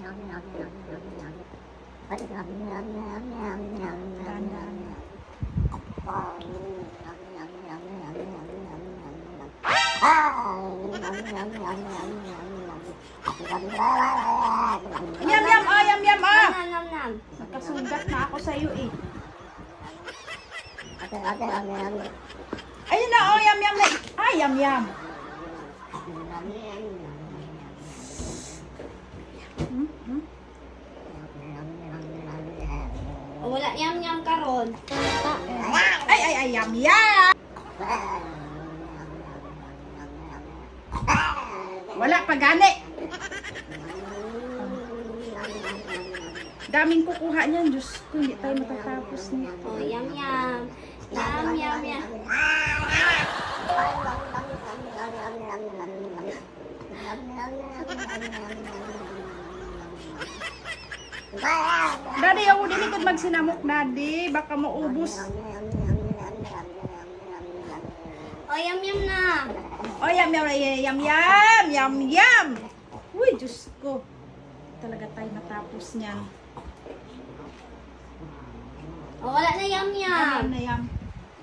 Yum, yum, oh, yum, yum, oh. Nam, nam. Nagkasugat na ako sa'yo eh. Ayun na, oh, yum, yum na. Ay, yum, yum. Wala yam-yam karon. Ay, yum, yum. Wala pa gani. Daming kukuha niyan. Diyos ko, hindi tayo matatapos niya. Oh, yam-yam. Yam-yam. Daddy, ako din ikot magsinamok, Daddy. Baka maubos. Oh, yam-yam na. Oh, yum, yum, yum, yum, yum, yum. Uy, Diyos ko. Talaga tayo matapos niyan. Oh, wala na yam-yam. Yum na yum.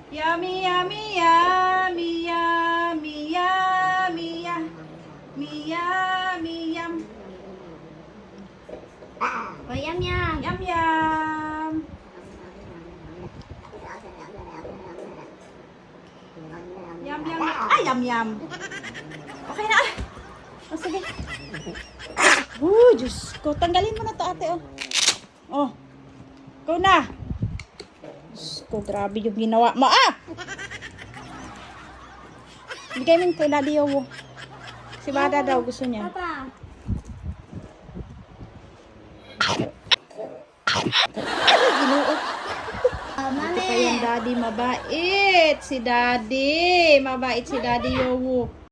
Yummy, yummy, yummy, yummy, yummy, yummy, yummy, yum. Oh, yam-yam. Yum, yum. Yum, yum. Ay, yum, yum. Okay na. Oh, sige. Diyos ko. Tanggalin mo na to, ate, oh. Oh. Ikaw na. Diyos ko, grabe yung ginawa mo. Ah! Bigay mo kay Daddy Yowo. Si Bada daw gusto niya. Papa. Ginoo. Mami. Ito pa yung Daddy, mabait. Si Daddy. Mabait si Daddy Yowo.